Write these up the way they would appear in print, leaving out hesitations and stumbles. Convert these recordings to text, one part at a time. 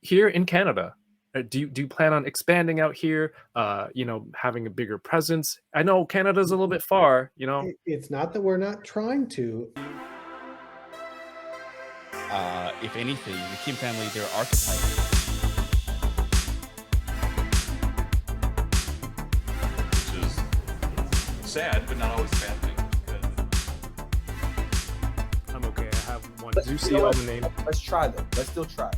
here in Canada? Do you plan on expanding out here? Having a bigger presence? I know Canada's a little bit far. It's not that we're not trying to. If anything, the Kim family, they're archetypes. Which is sad, but not always a bad thing. I'm okay. I have one. Do you see all the name? Let's try though. Let's still try.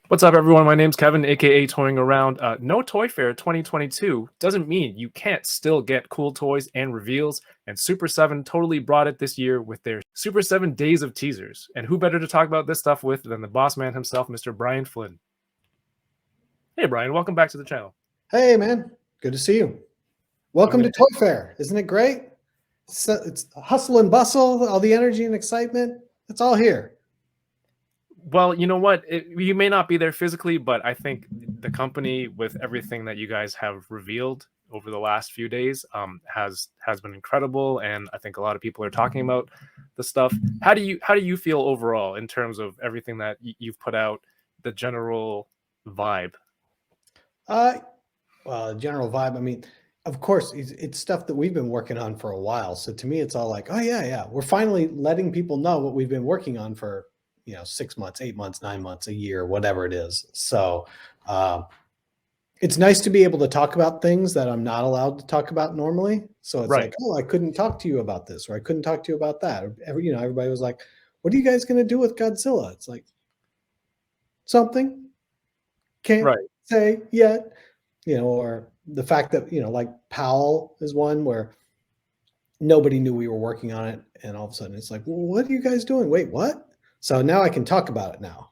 What's up, everyone? My name's Kevin, aka Toying Around. No Toy Fair 2022 doesn't mean you can't still get cool toys and reveals, and Super7 totally brought it this year with their Super 7 Days of Teasers. And who better to talk about this stuff with than the boss man himself, Mr. Brian Flynn. Hey, Brian, welcome back to the channel. Hey, man. Good to see you. Welcome to Toy Fair. Isn't it great? It's hustle and bustle, all the energy and excitement. It's all here. Well, you know what? You may not be there physically, but I think the company, with everything that you guys have revealed over the last few days, has been incredible, and I think a lot of people are talking about the stuff. How do you feel overall in terms of everything that you've put out? The general vibe. Well, general vibe. I mean, of course, it's stuff that we've been working on for a while. So to me, it's all like, oh yeah, we're finally letting people know what we've been working on for 6 months, 8 months, 9 months, a year, whatever it is. So it's nice to be able to talk about things that I'm not allowed to talk about normally. So it's like, oh, I couldn't talk to you about this, or I couldn't talk to you about that. Or everybody was like, what are you guys going to do with Godzilla? It's like, something, can't say yet, or the fact that, like Powell is one where nobody knew we were working on it. And all of a sudden it's like, well, what are you guys doing? Wait, what? So now I can talk about it now.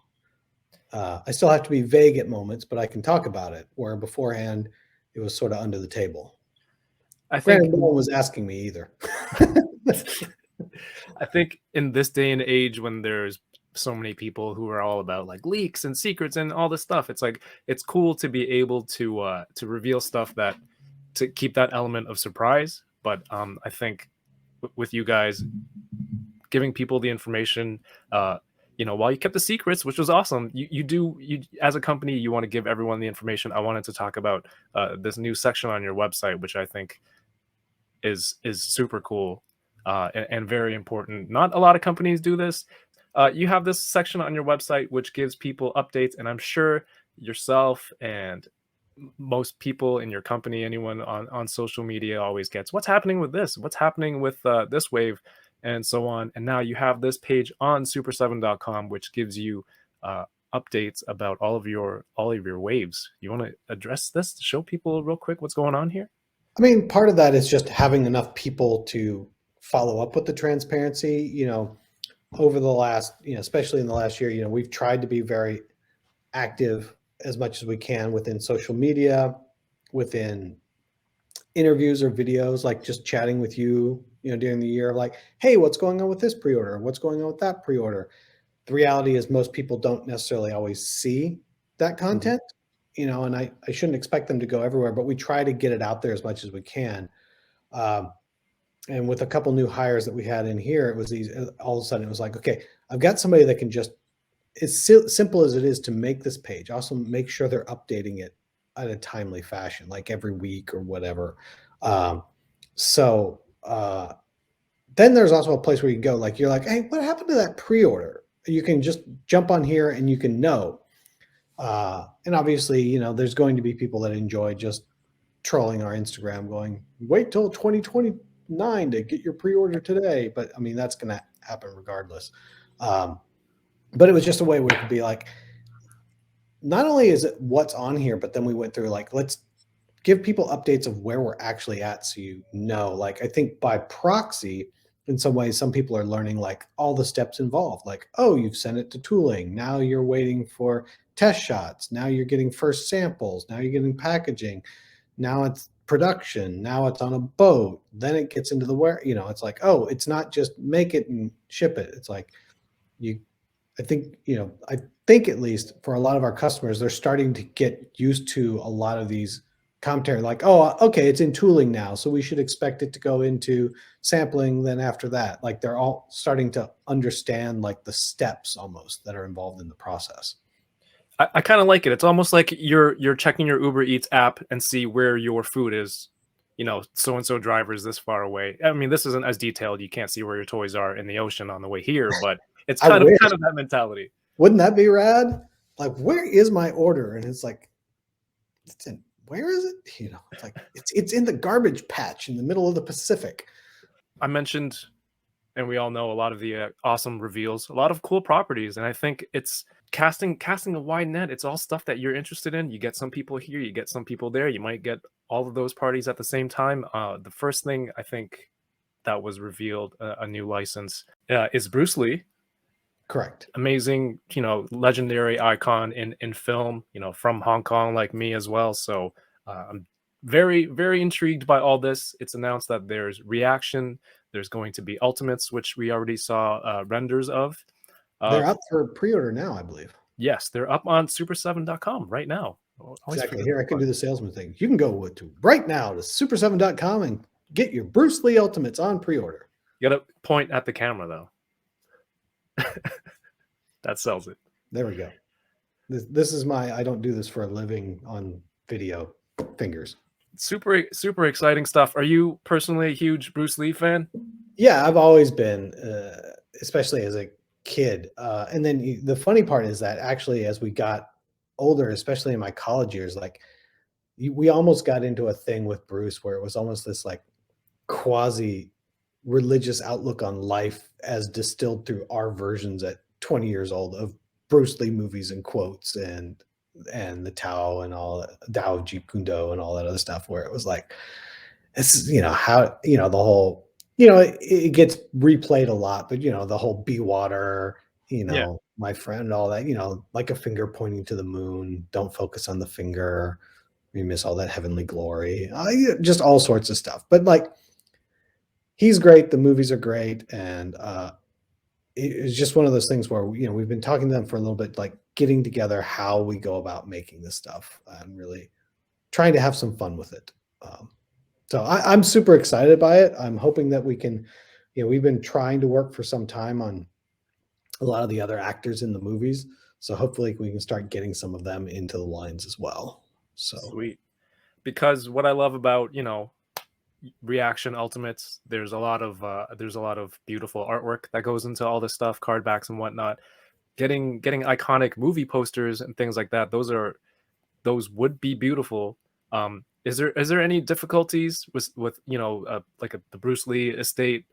I still have to be vague at moments, but I can talk about it, where beforehand it was sort of under the table. I think no one was asking me either. I think in this day and age, when there's so many people who are all about like leaks and secrets and all this stuff, it's like, it's cool to be able to reveal stuff to keep that element of surprise. But I think with you guys giving people the information, while you kept the secrets, which was awesome, you as a company, you want to give everyone the information. I wanted to talk about this new section on your website, which I think is super cool and very important. Not a lot of companies do this. You have this section on your website which gives people updates, and I'm sure yourself and most people in your company, anyone on social media, always gets what's happening with this, what's happening with this wave, and so on. And now you have this page on super7.com which gives you updates about all of your waves. You want to address this to show people real quick what's going on here? I mean, part of that is just having enough people to follow up with the transparency. Over the last, especially in the last year, we've tried to be very active as much as we can within social media, within interviews or videos, like just chatting with you, during the year, like, hey, what's going on with this pre-order? What's going on with that pre-order? The reality is most people don't necessarily always see that content, and I shouldn't expect them to go everywhere, but we try to get it out there as much as we can. And with a couple new hires that we had in here, it was easy. All of a sudden it was like, okay, I've got somebody that can just, as simple as it is to make this page, also make sure they're updating it in a timely fashion, like every week or whatever. Then there's also a place where you can go, like, you're like, hey, what happened to that pre-order? You can just jump on here and you can know. And obviously, there's going to be people that enjoy just trolling our Instagram going, wait till 2029 to get your pre-order today. But I mean, that's going to happen regardless. But it was just a way where it could be like, not only is it what's on here, but then we went through like, let's give people updates of where we're actually at. So, like, I think by proxy, in some ways, some people are learning like all the steps involved, like, oh, you've sent it to tooling. Now you're waiting for test shots. Now you're getting first samples. Now you're getting packaging. Now it's production. Now it's on a boat. Then it gets into the it's like, oh, it's not just make it and ship it. It's like I think at least for a lot of our customers, they're starting to get used to a lot of these commentary, like, oh, okay, it's in tooling now, so we should expect it to go into sampling. Then after that, like they're all starting to understand like the steps almost that are involved in the process. I kind of like it. It's almost like you're checking your Uber Eats app and see where your food is. You know, so and so driver is this far away. I mean, this isn't as detailed. You can't see where your toys are in the ocean on the way here, but it's I kind wish. of that mentality. Wouldn't that be rad? Like, where is my order? And it's like, it's in, where is it? You know, it's like it's in the garbage patch in the middle of the Pacific. I mentioned, and we all know a lot of the awesome reveals, a lot of cool properties, and I think it's casting a wide net. It's all stuff that you're interested in. You get some people here, you get some people there. You might get all of those parties at the same time. The first thing I think that was revealed, a new license, is Bruce Lee. Correct. Amazing, you know, legendary icon in film, you know, from Hong Kong, like me as well. So I'm very, very intrigued by all this. It's announced that there's reaction, there's going to be ultimates, which we already saw renders of. They're up for pre-order now, I believe. Yes, they're up on super7.com right now. Exactly. Here, I can do the salesman thing. You can go to right now to super7.com and get your Bruce Lee Ultimates on pre-order. You gotta point at the camera though. That sells it. There we go. This is my I don't do this for a living on video fingers. Super exciting stuff. Are you personally a huge Bruce Lee fan? Yeah, I've always been, especially as a kid. And then the funny part is that actually, as we got older, especially in my college years, like we almost got into a thing with Bruce where it was almost this like quasi religious outlook on life as distilled through our versions at 20 years old of Bruce Lee movies and quotes and the Tao and all Tao of Jeet Kune Do and all that other stuff, where it was like, it's, you know, how, you know, the whole, you know, it gets replayed a lot, but you know, the whole be water, you know, Yeah. my friend, all that, you know, like a finger pointing to the moon, don't focus on the finger, you miss all that heavenly glory, just all sorts of stuff. But like, he's great, the movies are great, and it's just one of those things where, you know, we've been talking to them for a little bit, like getting together how we go about making this stuff and really trying to have some fun with it. So I'm super excited by it. I'm hoping that we can, you know, we've been trying to work for some time on a lot of the other actors in the movies. So hopefully we can start getting some of them into the lines as well. So Sweet. Because what I love about, you know, reaction ultimates, there's a lot of beautiful artwork that goes into all this stuff, card backs and whatnot. Getting iconic movie posters and things like that, those would be beautiful. Is there any difficulties with you know, the Bruce Lee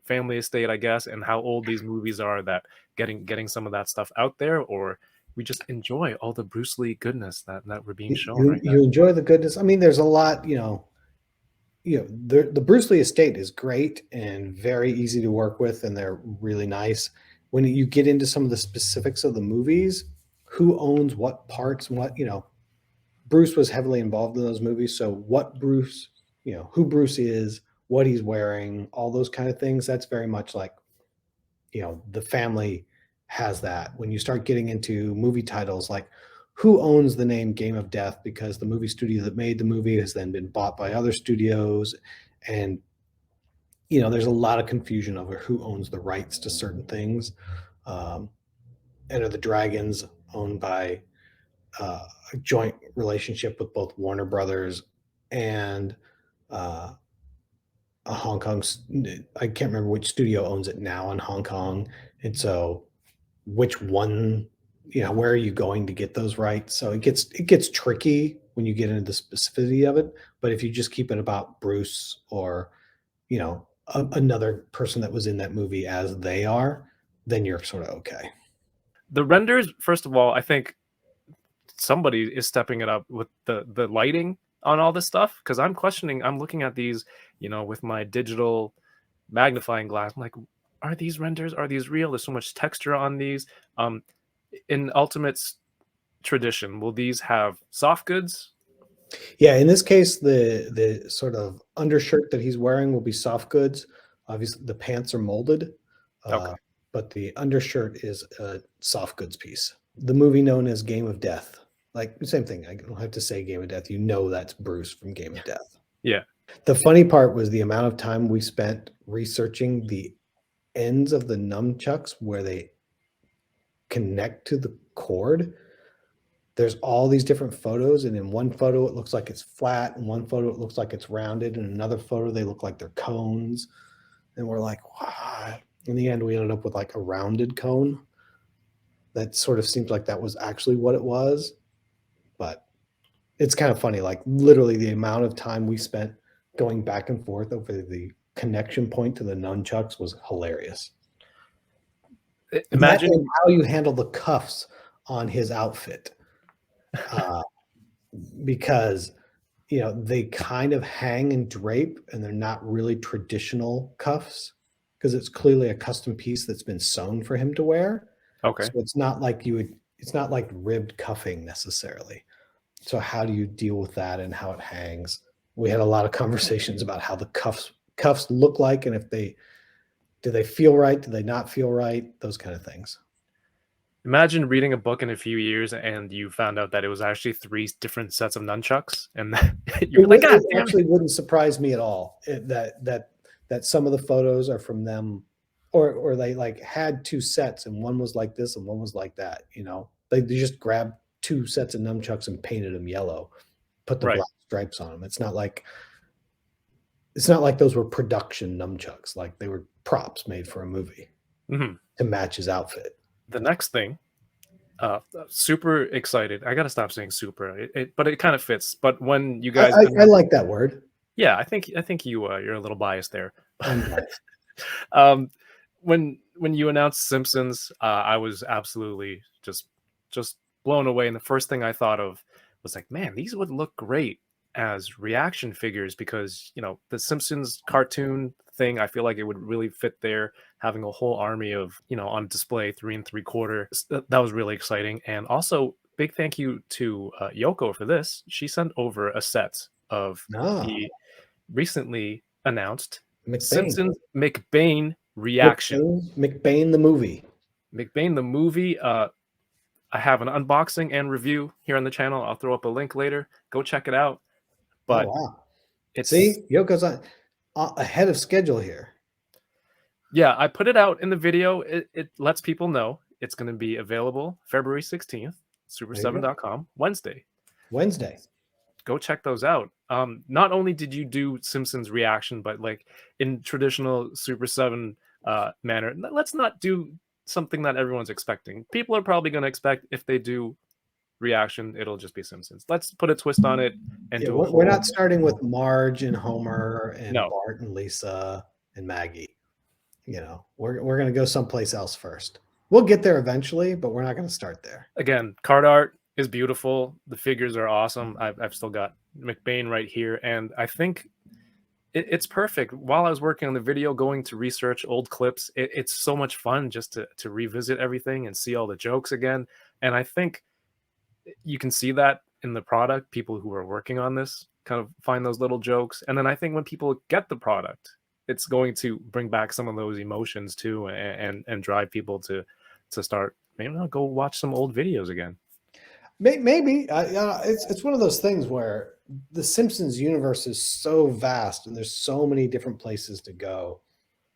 family estate, I guess, and how old these movies are, that getting some of that stuff out there, or we just enjoy all the Bruce Lee goodness that we're being shown right now? You enjoy the goodness. I mean, there's a lot, you know, the Bruce Lee estate is great and very easy to work with, and they're really nice. When you get into some of the specifics of the movies, who owns what parts and what, you know, Bruce was heavily involved in those movies. So what Bruce, you know, who Bruce is, what he's wearing, all those kind of things, that's very much like, you know, the family has that. When you start getting into movie titles, like who owns the name Game of Death, because the movie studio that made the movie has then been bought by other studios. And, you know, there's a lot of confusion over who owns the rights to certain things. Enter the Dragons, owned by a joint relationship with both Warner Brothers and a Hong Kong. I can't remember which studio owns it now in Hong Kong. And so which one, you know, where are you going to get those rights? So it gets tricky when you get into the specificity of it. But if you just keep it about Bruce or, you know, another person that was in that movie as they are, then you're sort of okay. The renders, first of all, I think somebody is stepping it up with the lighting on all this stuff, because I'm looking at these, you know, with my digital magnifying glass. I'm like, are these renders, are these real? There's so much texture on these. In Ultimate's tradition, will these have soft goods? Yeah, in this case, the sort of undershirt that he's wearing will be soft goods. Obviously, the pants are molded, but the undershirt is a soft goods piece. The movie known as Game of Death Like same thing. I don't have to say Game of Death. You know that's Bruce from Game of Death. Yeah. The funny part was the amount of time we spent researching the ends of the nunchucks where they connect to the cord. There's all these different photos, and in one photo it looks like it's flat, in one photo it looks like it's rounded, and another photo they look like they're cones. And we're like, wow. In the end, we ended up with like a rounded cone. That sort of seems like that was actually what it was. But it's kind of funny, like literally the amount of time we spent going back and forth over the connection point to the nunchucks was hilarious. Imagine that how you handle the cuffs on his outfit. Because they kind of hang and drape, and they're not really traditional cuffs because it's clearly a custom piece that's been sewn for him to wear. okay. So it's not like it's not like ribbed cuffing necessarily. So how do you deal with that and how it hangs? We had a lot of conversations about how the cuffs look like, and if do they feel right? Do they not feel right? Those kind of things. Imagine reading a book in a few years and you found out that it was actually 3 different sets of nunchucks, and you're like, God It damn actually it. wouldn't surprise me at all that some of the photos are from them, or they like had 2 sets and one was like this and one was like that. They just grabbed 2 sets of nunchucks and painted them yellow, put the Right. black stripes on them. It's not like those were production nunchucks. Like they were props made for a movie to match his outfit. The next thing, super excited. I gotta stop saying super, but it kind of fits. But when you guys, I like that word. yeah, I think you're a little biased there. I'm biased. When you announced Simpsons, I was absolutely just blown away. And the first thing I thought of was like, man, these would look great as reaction figures, because the Simpsons cartoon thing, I feel like it would really fit there, having a whole army of on display 3 3/4. That was really exciting. And also big thank you to Yoko for this. She sent over a set of the recently announced McBain. Simpsons McBain reaction. McBain the movie. McBain the movie. I have an unboxing and review here on the channel. I'll throw up a link later. Go check it out. But wow. It's See, Yoko's ahead of schedule here. Yeah, I put it out in the video. It lets people know it's going to be available February 16th, super7.com, Wednesday. Go check those out. Not only did you do Simpsons reaction, but like in traditional Super 7 manner, let's not do something that everyone's expecting. People are probably going to expect, if they do reaction, it'll just be Simpsons. Let's put a twist on it and do a we're not starting with Marge and Homer and No. Bart and Lisa and Maggie. We're going to go someplace else first. We'll get there eventually, but we're not going to start there. Again, card art is beautiful. The figures are awesome. I've still got McBain right here, and I think it's perfect. While I was working on the video, going to research old clips, it's so much fun just to revisit everything and see all the jokes again. And I think you can see that in the product. People who are working on this kind of find those little jokes. And then I think when people get the product, it's going to bring back some of those emotions too, and drive people to start, go watch some old videos again. Maybe it's one of those things where the Simpsons universe is so vast and there's so many different places to go.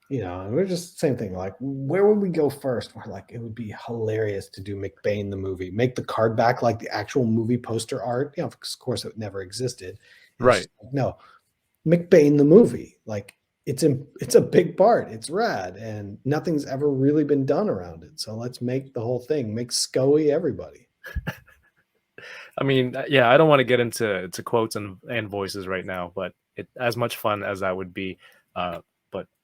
And we're just same thing. Like, where would we go first? We're like, it would be hilarious to do McBain the movie, make the card back like the actual movie poster art. Of course, it never existed. Right? No, McBain the movie. Like, it's a big part. It's rad, and nothing's ever really been done around it. So let's make the whole thing. Make Scully everybody. I mean, yeah, I don't want to get into quotes and voices right now, but as much fun as that would be. But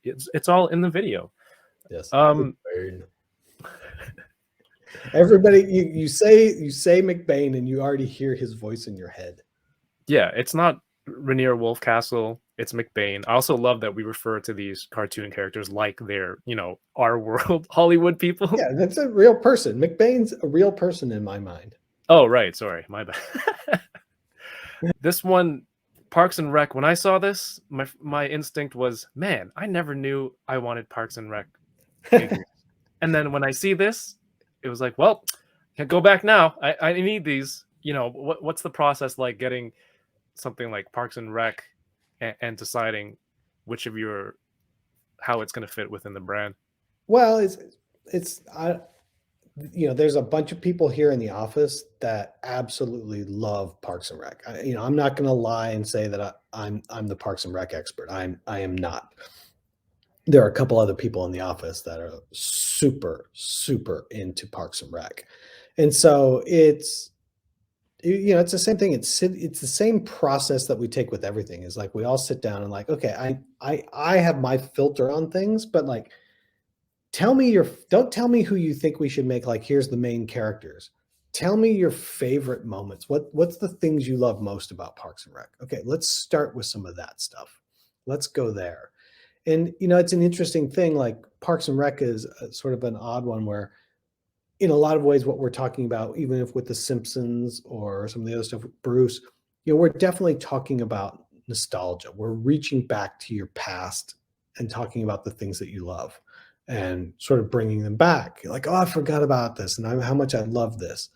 it's all in the video. Yes. Everybody, you say McBain, and you already hear his voice in your head. Yeah, it's not Rainier Wolfcastle. It's McBain. I also love that we refer to these cartoon characters like they're, our world Hollywood people. Yeah, that's a real person. McBain's a real person in my mind. Oh, right. Sorry, my bad. This one, Parks and Rec. When I saw this, my instinct was, man, I never knew I wanted Parks and Rec figures. And then when I see this, it was like, well, can't go back now. I need these. what's the process like getting something like Parks and Rec and deciding which of how it's going to fit within the brand? Well, there's a bunch of people here in the office that absolutely love Parks and Rec. I'm not going to lie and say that I'm the Parks and Rec expert. I am not. There are a couple other people in the office that are super, super into Parks and Rec. And so it's the same thing. It's the same process that we take with everything. Is like we all sit down and like, okay, I have my filter on things, but like, don't tell me who you think we should make. Like, here's the main characters. Tell me your favorite moments. What's the things you love most about Parks and Rec? Okay, let's start with some of that stuff. Let's go there. And it's an interesting thing. Like Parks and Rec is sort of an odd one where, in a lot of ways, what we're talking about, even if with the Simpsons or some of the other stuff with Bruce, we're definitely talking about nostalgia. We're reaching back to your past and talking about the things that you love and sort of bringing them back. You're like, oh, I forgot about this and how much I love this.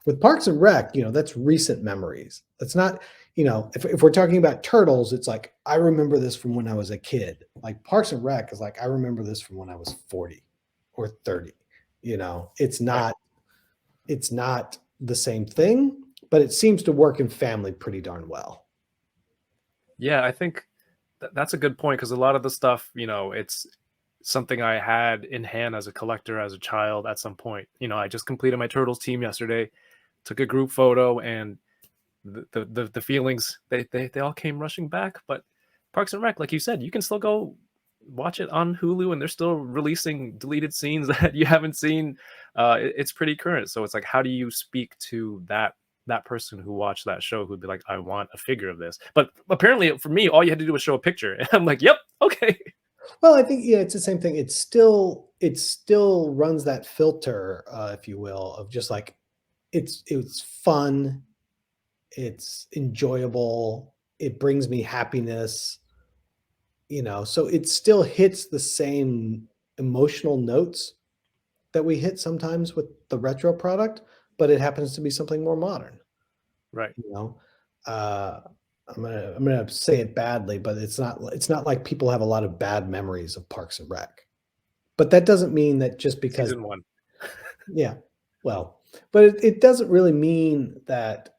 With Parks and Rec, that's recent memories. That's not, if we're talking about Turtles, it's like, I remember this from when I was a kid. Like Parks and Rec is like, I remember this from when I was 40 or 30. It's not the same thing, but it seems to work in family pretty darn well. Yeah, I think that's a good point, because a lot of the stuff, it's something I had in hand as a collector, as a child at some point. I just completed my Turtles team yesterday, took a group photo, and the feelings, they all came rushing back. But Parks and Rec, like you said, you can still go watch it on Hulu, and they're still releasing deleted scenes that you haven't seen. It's pretty current. So it's like, how do you speak to that person who watched that show who'd be like, I want a figure of this? But apparently for me, all you had to do was show a picture, and I'm like, yep, okay. Well, I think it's the same thing. It still runs that filter, if you will, of just like it's fun, it's enjoyable, it brings me happiness. So it still hits the same emotional notes that we hit sometimes with the retro product, but it happens to be something more modern. Right. I'm gonna say it badly, but it's not like people have a lot of bad memories of Parks and Rec. But that doesn't mean that just because Season 1. Yeah. Well, but it doesn't really mean that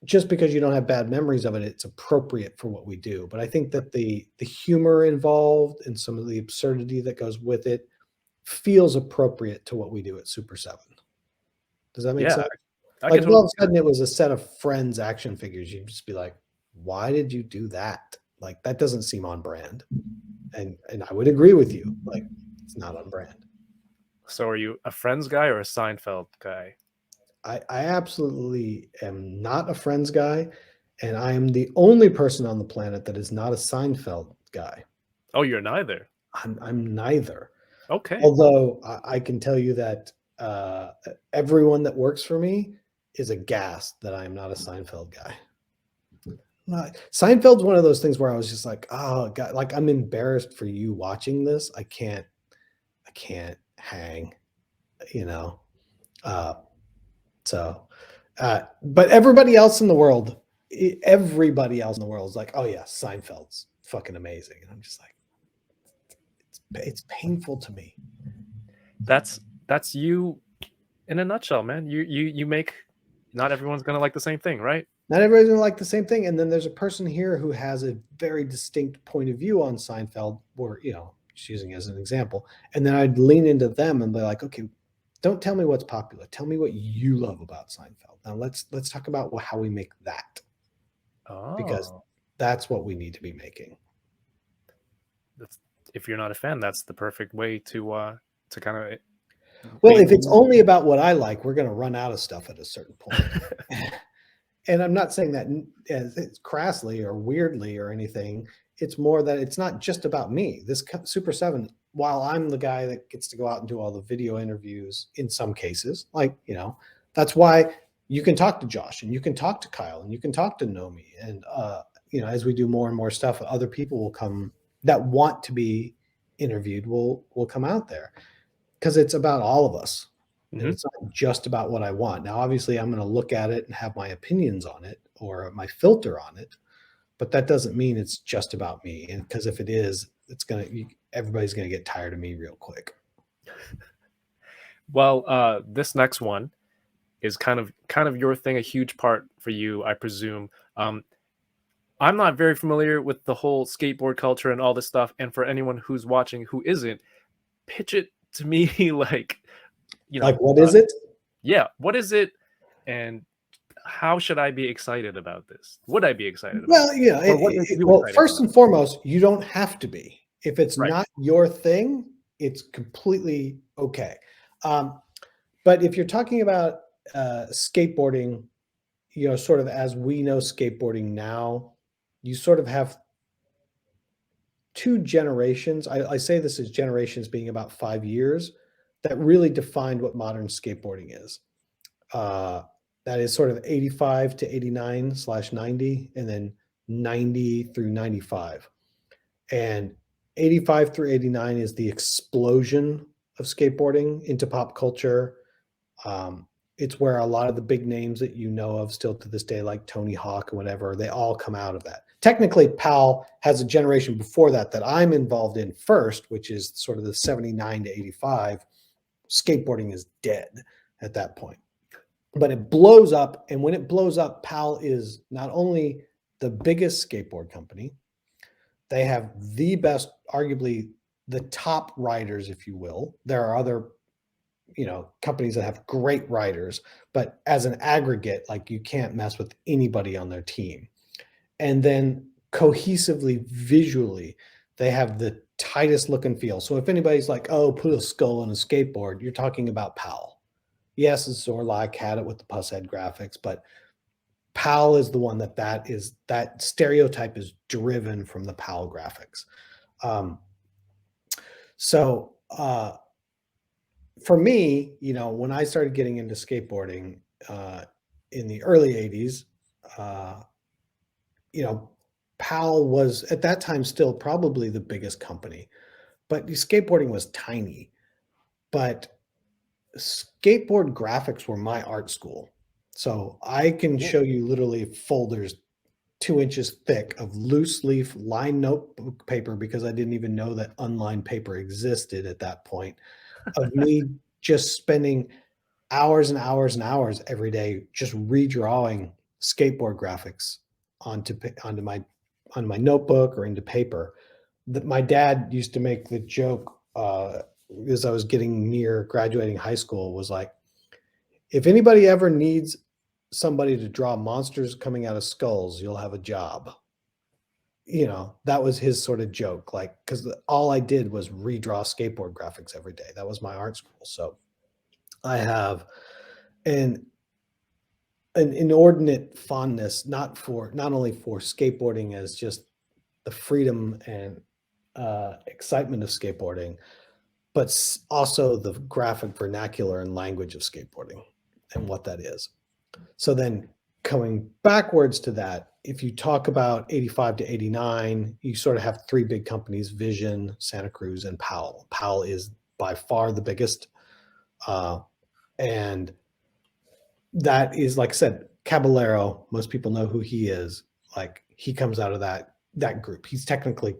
just because you don't have bad memories of it, it's appropriate for what we do. But I think that the humor involved and some of the absurdity that goes with it feels appropriate to what we do at Super 7. Does that make sense? Like if all of a sudden it was a set of Friends action figures, you'd just be like, why did you do that? Like, that doesn't seem on brand. And I would agree with you. Like, it's not on brand. So are you a Friends guy or a Seinfeld guy? I absolutely am not a Friends guy, and I am the only person on the planet that is not a Seinfeld guy. Oh, you're neither. I'm neither. Okay. Although I can tell you that everyone that works for me is aghast that I am not a Seinfeld guy. Seinfeld's one of those things where I was just like, oh God, like I'm embarrassed for you watching this. I can't hang, but everybody else in the world is like, oh yeah, Seinfeld's fucking amazing. And I'm just like, it's painful to me. That's you in a nutshell, man. You make, not everyone's going to like the same thing, right? Not everybody's gonna like the same thing. And then there's a person here who has a very distinct point of view on Seinfeld, or, just using it as an example. And then I'd lean into them and be like, okay, don't tell me what's popular. Tell me what you love about Seinfeld. Now let's talk about how we make that. Because that's what we need to be making. If you're not a fan, that's the perfect way to kind of. Well, if it's only about what I like, we're going to run out of stuff at a certain point. And I'm not saying that as it's crassly or weirdly or anything. It's more that it's not just about me. This Super 7, while I'm the guy that gets to go out and do all the video interviews in some cases, like, that's why you can talk to Josh and you can talk to Kyle and you can talk to Nomi. And, as we do more and more stuff, other people will come that want to be interviewed will come out there, because it's about all of us. And Mhm. it's not just about what I want. Now, obviously, I'm going to look at it and have my opinions on it or my filter on it, but that doesn't mean it's just about me. And because if it is, everybody's going to get tired of me real quick. Well, this next one is kind of your thing, a huge part for you, I presume. I'm not very familiar with the whole skateboard culture and all this stuff, and for anyone who's watching who isn't, pitch it to me like, Like, what is it? yeah, what is it, and how should I be excited about this? Would I be excited about Well, it? Or what makes you well, excited first about and foremost, you don't have to be. If it's it? Right. not your thing, it's completely okay. But if you're talking about skateboarding, sort of as we know skateboarding now, you sort of have two generations. I say this as generations being about 5 years that really defined what modern skateboarding is. That is sort of 85 to 89/90, and then 90 through 95. And 85 through 89 is the explosion of skateboarding into pop culture. It's where a lot of the big names that you know of still to this day, like Tony Hawk and whatever, they all come out of that. Technically, Powell has a generation before that I'm involved in first, which is sort of the 79 to 85. Skateboarding is dead at that point. But it blows up, and when it blows up, Powell is not only the biggest skateboard company, they have the best, arguably the top riders, if you will. There are other companies that have great riders, but as an aggregate, like, you can't mess with anybody on their team. And then cohesively, visually, they have the tightest look and feel. So if anybody's like, oh, put a skull on a skateboard, you're talking about Powell. Yes, Zorlak had it with the puss head graphics, but Powell is the one that stereotype is driven from the Powell graphics. For me, when I started getting into skateboarding in the early 80s, Powell was at that time still probably the biggest company, but skateboarding was tiny. But skateboard graphics were my art school. So I can show you literally folders 2 inches thick of loose leaf lined notebook paper, because I didn't even know that unlined paper existed at that point, of me just spending hours and hours and hours every day just redrawing skateboard graphics onto my notebook or into paper. That my dad used to make the joke as I was getting near graduating high school, was like, if anybody ever needs somebody to draw monsters coming out of skulls, you'll have a job. That was his sort of joke, like, because all I did was redraw skateboard graphics every day. That was my art school. So I have an inordinate fondness, not only for skateboarding as just the freedom and excitement of skateboarding, but also the graphic vernacular and language of skateboarding and what that is. So then coming backwards to that, if you talk about 85 to 89, you sort of have three big companies: Vision, Santa Cruz, and Powell. Powell is by far the biggest. And that is, like I said, Caballero, most people know who he is. Like, he comes out of that group. He's technically,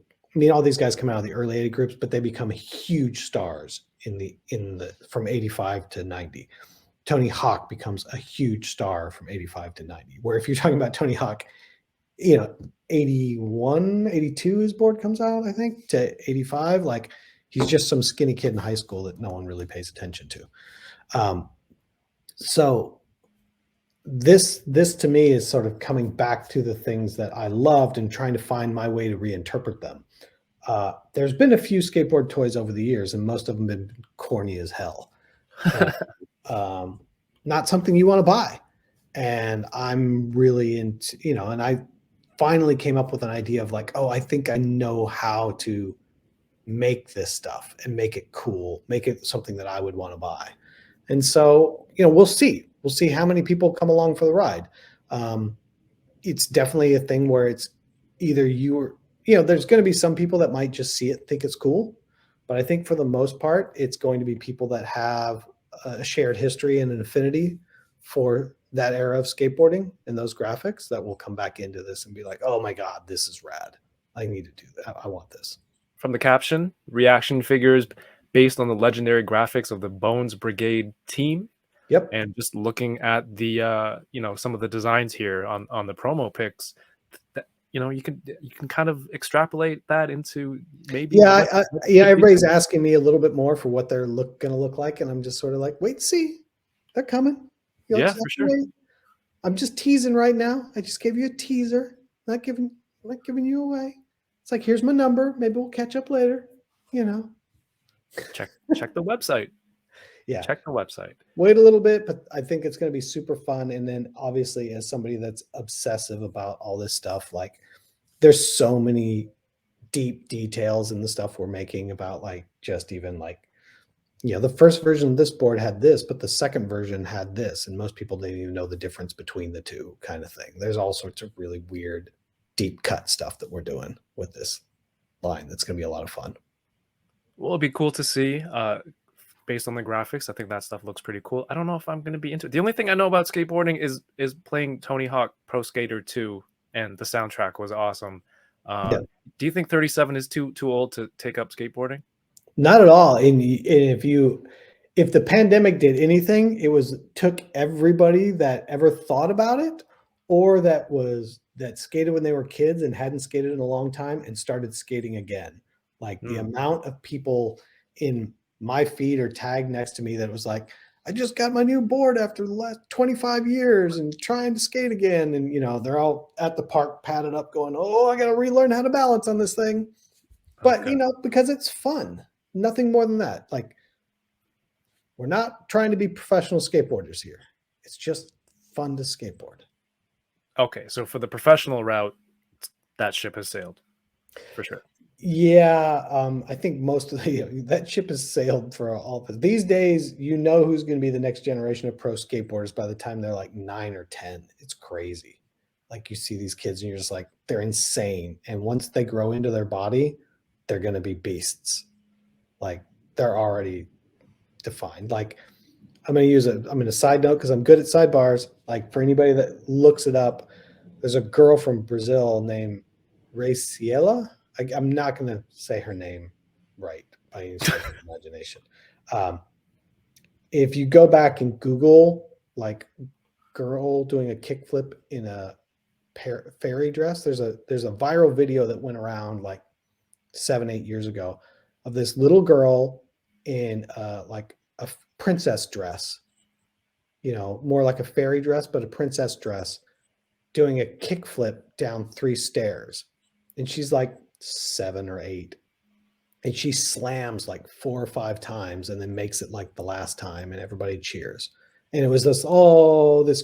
all these guys come out of the early 80 groups, but they become huge stars in the from 85 to 90. Tony Hawk becomes a huge star from 85 to 90. Where if you're talking about Tony Hawk, 81, 82, his board comes out, I think, to 85. Like, he's just some skinny kid in high school that no one really pays attention to. So this to me is sort of coming back to the things that I loved and trying to find my way to reinterpret them. There's been a few skateboard toys over the years, and most of them have been corny as hell. And, not something you want to buy. And I'm really into, and I finally came up with an idea of like, oh, I think I know how to make this stuff and make it cool, make it something that I would want to buy. And so, we'll see how many people come along for the ride. It's definitely a thing where it's either there's going to be some people that might just see it, think it's cool. But I think for the most part, it's going to be people that have a shared history and an affinity for that era of skateboarding and those graphics that will come back into this and be like, oh my God, this is rad. I need to do that. I want this. From the caption, reaction figures based on the legendary graphics of the Bones Brigade team. Yep. And just looking at the some of the designs here on the promo pics, that, you can kind of extrapolate that into maybe. Everybody's asking me a little bit more for what they're going to look like, and I'm just sort of like, wait, see, they're coming. Yeah, for sure. I'm just teasing right now. I just gave you a teaser, not giving you away. It's like, here's my number. Maybe we'll catch up later. Check the website. Yeah, check the website. Wait a little bit, but I think it's going to be super fun. And then obviously, as somebody that's obsessive about all this stuff, like there's so many deep details in the stuff we're making about like just even like, the first version of this board had this, but the second version had this, and most people didn't even know the difference between the two, kind of thing. There's all sorts of really weird, deep cut stuff that we're doing with this line. That's going to be a lot of fun. Well, it'll be cool to see. Based on the graphics, I think that stuff looks pretty cool. I don't know if I'm going to be into it. The only thing I know about skateboarding is playing Tony Hawk Pro Skater 2, and the soundtrack was awesome. Do you think 37 is too old to take up skateboarding? Not at all. And if the pandemic did anything, it took everybody that ever thought about it, or that skated when they were kids and hadn't skated in a long time and started skating again. Like the amount of people in my feed or tagged next to me that was like, I just got my new board after the last 25 years and trying to skate again. And, they're all at the park padded up going, oh, I got to relearn how to balance on this thing. But, because it's fun, nothing more than that. Like, we're not trying to be professional skateboarders here. It's just fun to skateboard. Okay. So for the professional route, that ship has sailed for sure. Yeah, I think most of that ship has sailed for all of it. These days, who's going to be the next generation of pro skateboarders by the time they're like 9 or 10. It's crazy. Like you see these kids and you're just like, they're insane. And once they grow into their body, they're going to be beasts. Like they're already defined. Like I'm going to side note because I'm good at sidebars. Like for anybody that looks it up, there's a girl from Brazil named Raciela. I'm not going to say her name right by any stretch of imagination. If you go back and Google like girl doing a kickflip in a fairy dress, there's a viral video that went around like 7-8 years ago of this little girl in like a princess dress, more like a fairy dress, but a princess dress, doing a kickflip down 3 stairs. And she's like 7 or 8, and she slams like 4 or 5 times and then makes it like the last time, and everybody cheers. And it was this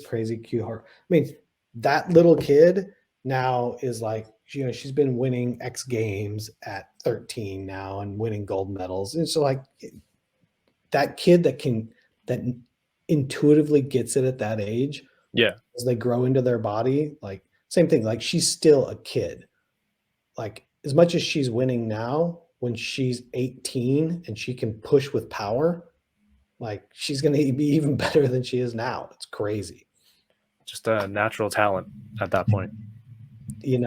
crazy cute heart. I mean, that little kid now is like, she's been winning X Games at 13 now and winning gold medals. And so like that kid that intuitively gets it at that age, as they grow into their body, like same thing, like she's still a kid. Like as much as she's winning now, when she's 18 and she can push with power, like she's going to be even better than she is now. It's crazy. Just a natural talent at that point. It's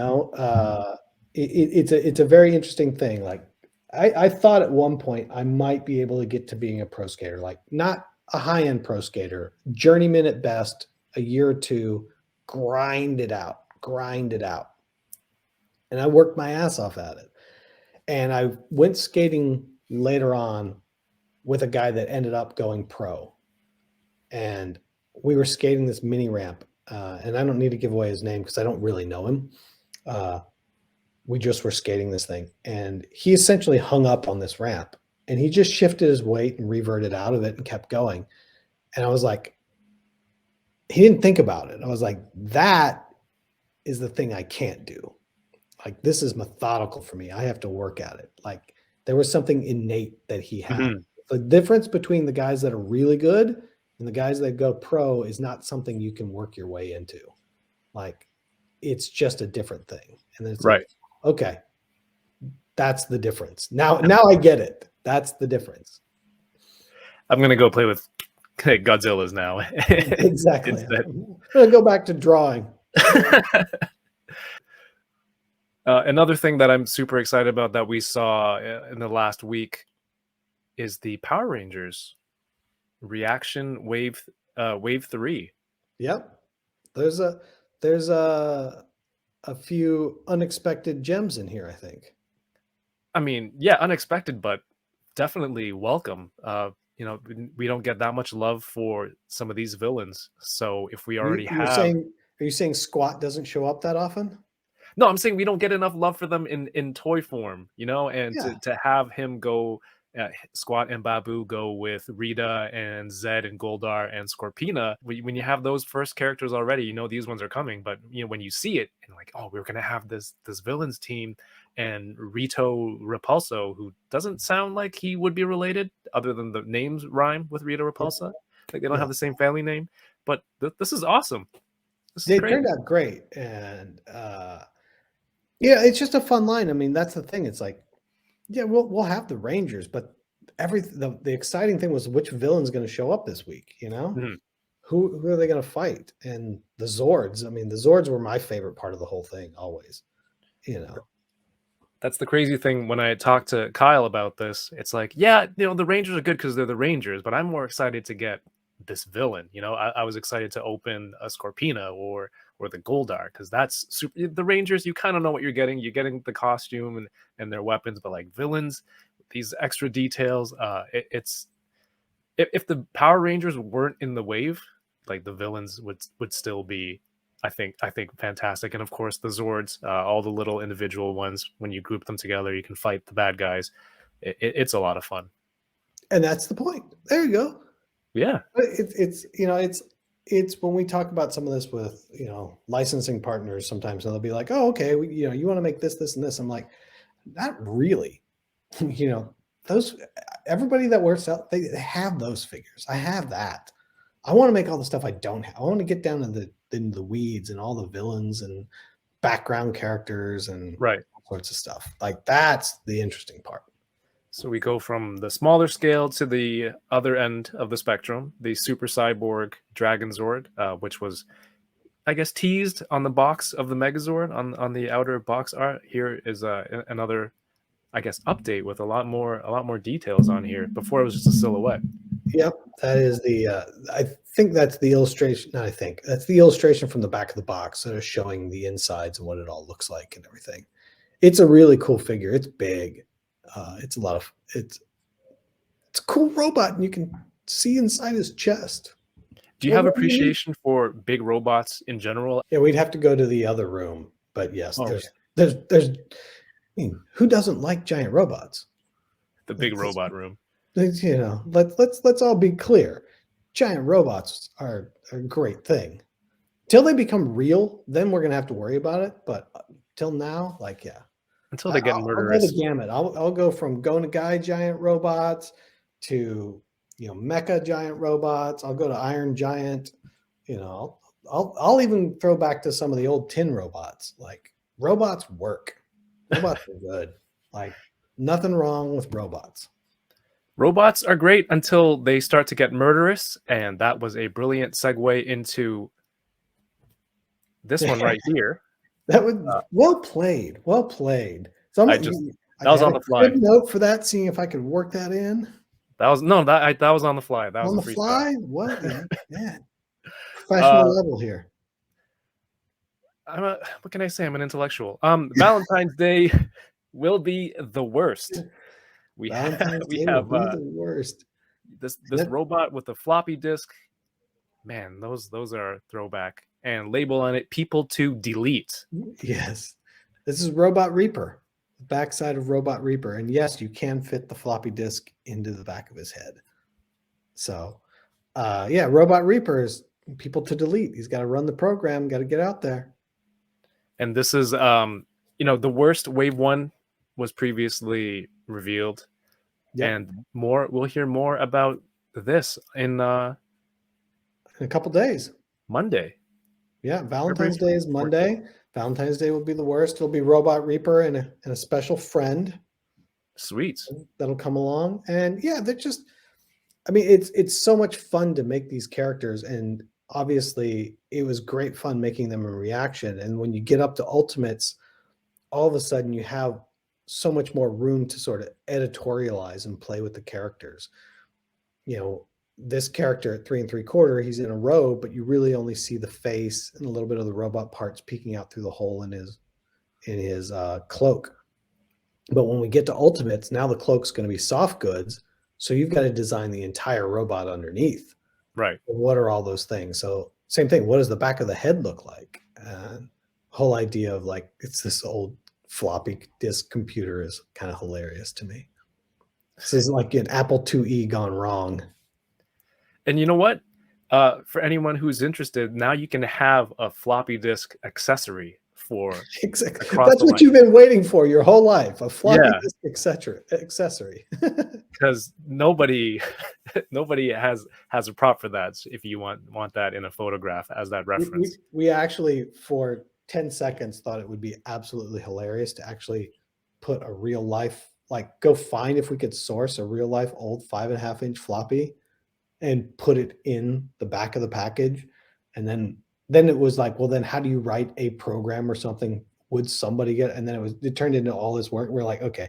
a very interesting thing. Like I thought at one point I might be able to get to being a pro skater, like not a high-end pro skater, journeyman at best, a year or two, grind it out. And I worked my ass off at it. And I went skating later on with a guy that ended up going pro. And we were skating this mini ramp. And I don't need to give away his name because I don't really know him. We just were skating this thing. And he essentially hung up on this ramp. And he just shifted his weight and reverted out of it and kept going. And I was like, he didn't think about it. I was like, that is the thing I can't do. Like, this is methodical for me. I have to work at it. Like, there was something innate that he had. Mm-hmm. The difference between the guys that are really good and the guys that go pro is not something you can work your way into. Like, it's just a different thing. And then it's right. Like, okay, that's the difference. Now I get it. That's the difference. I'm going to go play with Godzilla's now. Exactly. Instead. I'm gonna go back to drawing. Another thing that I'm super excited about that we saw in the last week is the Power Rangers reaction wave 3. Yep. There's a few unexpected gems in here, I think. I mean, yeah, unexpected, but definitely welcome. We don't get that much love for some of these villains. So if we already have, Are you saying Squat doesn't show up that often? no, I'm saying we don't get enough love for them in toy form, and Yeah. to have him go, Squat and Babu go with Rita and Zed and Goldar and Scorpina. When you have those first characters already, these ones are coming. But when you see it and like, oh, we're gonna have this villains team, and Rito Repulso, who doesn't sound like he would be related, other than the names rhyme with Rita Repulsa. Like they don't have the same family name. But this is awesome. They turned out great, and yeah, it's just a fun line. I mean, that's the thing. It's like, yeah, we'll have the Rangers, but the exciting thing was which villain's going to show up this week. Mhm. Who are they going to fight? And the Zords. I mean, the Zords were my favorite part of the whole thing, always. That's the crazy thing. When I talked to Kyle about this, it's like, yeah, the Rangers are good because they're the Rangers, but I'm more excited to get this villain. I was excited to open a Scorpina or the Goldar, because that's super. The Rangers, you kind of know what you're getting. You're getting the costume and their weapons, but like villains, these extra details. It's if the Power Rangers weren't in the wave, like the villains would still be, I think fantastic. And of course the Zords, all the little individual ones, when you group them together, you can fight the bad guys. It's a lot of fun. And that's the point. There you go. Yeah. It's when we talk about some of this with, licensing partners, sometimes they'll be like, oh, okay, you want to make this, and this. I'm like, not really. Everybody that works out, they have those figures. I have that. I want to make all the stuff I don't have. I want to get down in the weeds and all the villains and background characters and Right. all sorts of stuff. Like, that's the interesting part. So we go from the smaller scale to the other end of the spectrum, the Super Cyborg Dragonzord, which was, I guess, teased on the box of the Megazord on the outer box art. Here is another, I guess, update with a lot more details on here. Before it was just a silhouette. Yep, that is I think that's the illustration. Not I think that's the illustration from the back of the box, sort of showing the insides and what it all looks like and everything. It's a really cool figure. It's big. It's a cool robot, and you can see inside his chest. Do you have appreciation for big robots in general? Yeah, we'd have to go to the other room, but yes, Oh, there's. I mean, who doesn't like giant robots? the big robot room. Let's all be clear. Giant robots are a great thing. Till they become real, then we're gonna have to worry about it. But till now, like, yeah. Until they get murderous. I'll go the gamut. I'll go from Go-Nagai giant robots to mecha giant robots. I'll go to Iron Giant. I'll even throw back to some of the old tin robots. Like, robots work. Robots are good. Like, nothing wrong with robots. Robots are great until they start to get murderous, and that was a brilliant segue into this one right here. That was well played. Well played. So that was on the fly. Good note for that. Seeing if I could work that in. That was on the fly. That was on the fly. What? Yeah. Professional level here. What can I say? I'm an intellectual. Valentine's Day will be the worst. We have the worst. This robot with a floppy disk. Man, those are throwback, and label on it, people to delete. Yes. This is Robot Reaper, the backside of Robot Reaper. And yes, you can fit the floppy disk into the back of his head. So yeah, Robot Reaper is people to delete. He's got to run the program, got to get out there. And this is the worst. Wave 1 was previously revealed. Yep. And we'll hear more about this in a couple days. Monday. Yeah, Valentine's Day is Monday. Valentine's Day will be the worst. It'll be Robot Reaper and a special friend. Sweet. That'll come along. And yeah, they're just I mean, it's so much fun to make these characters, and obviously it was great fun making them in reaction. And when you get up to Ultimates, all of a sudden you have so much more room to sort of editorialize and play with the characters. You know, this character at 3 3/4, he's in a robe, but you really only see the face and a little bit of the robot parts peeking out through the hole in his cloak. But when we get to Ultimates, now the cloak's going to be soft goods. So you've got to design the entire robot underneath. Right. What are all those things? So same thing. What does the back of the head look like? Whole idea of like, it's this old floppy disk computer is kind of hilarious to me. This is like an Apple IIe gone wrong. And you know what? For anyone who's interested, now you can have a floppy disk accessory for Exactly. across That's the what line. you've been waiting for your whole life, a floppy Yeah. disk accessory. Because nobody has a prop for that. If you want that in a photograph as that reference. We actually for 10 seconds thought it would be absolutely hilarious to actually put a real life, like go find if we could source a real life old 5.5-inch floppy and put it in the back of the package. And then it was like, well, then how do you write a program or something? Would somebody get, and then it turned into all this work. We're like, okay,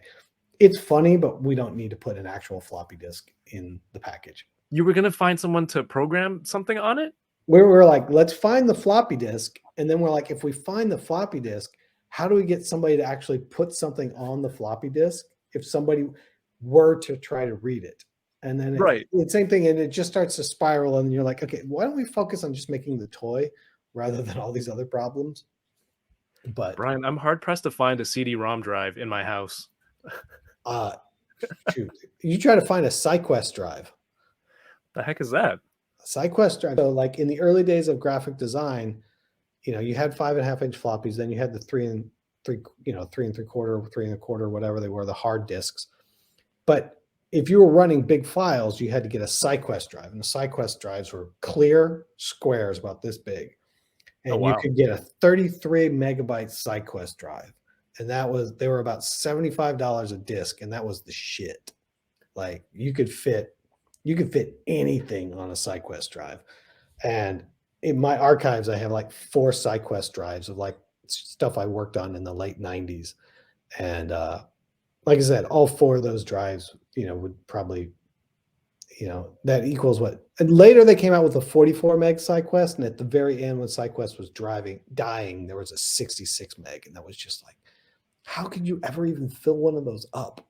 it's funny, but we don't need to put an actual floppy disk in the package. You were gonna find someone to program something on it? We're like, let's find the floppy disk. And then we're like, if we find the floppy disk, how do we get somebody to actually put something on the floppy disk if somebody were to try to read it? And then Right. it's same thing, and it just starts to spiral, and you're like, okay, why don't we focus on just making the toy rather than all these other problems? But Brian, I'm hard pressed to find a CD-ROM drive in my house. shoot, you try to find a SciQuest drive. The heck is that? SciQuest drive. So like in the early days of graphic design, you know, you had 5.5-inch floppies, then you had the 3 3/4, 3 1/4, whatever they were, the hard disks. But if you were running big files, you had to get a SciQuest drive, and the SciQuest drives were clear squares about this big. And Oh, wow. you could get a 33 megabyte SciQuest drive. And they were about $75 a disc, and that was the shit. Like you could fit anything on a SciQuest drive. And in my archives, I have like 4 SciQuest drives of like stuff I worked on in the late 90s. And like I said, all 4 of those drives, would probably, that equals what? And later they came out with a 44 meg SciQuest, and at the very end when SciQuest was dying, there was a 66 meg, and that was just like, how could you ever even fill one of those up?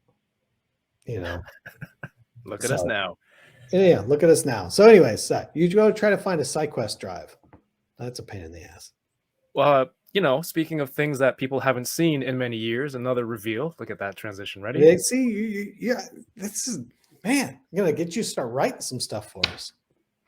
Look at us now. Yeah, look at us now. So anyways, you go try to find a SciQuest drive. That's a pain in the ass. Well, speaking of things that people haven't seen in many years, another reveal. Look at that transition. Ready? Yeah, see, this is, man, I'm going to get you to start writing some stuff for us.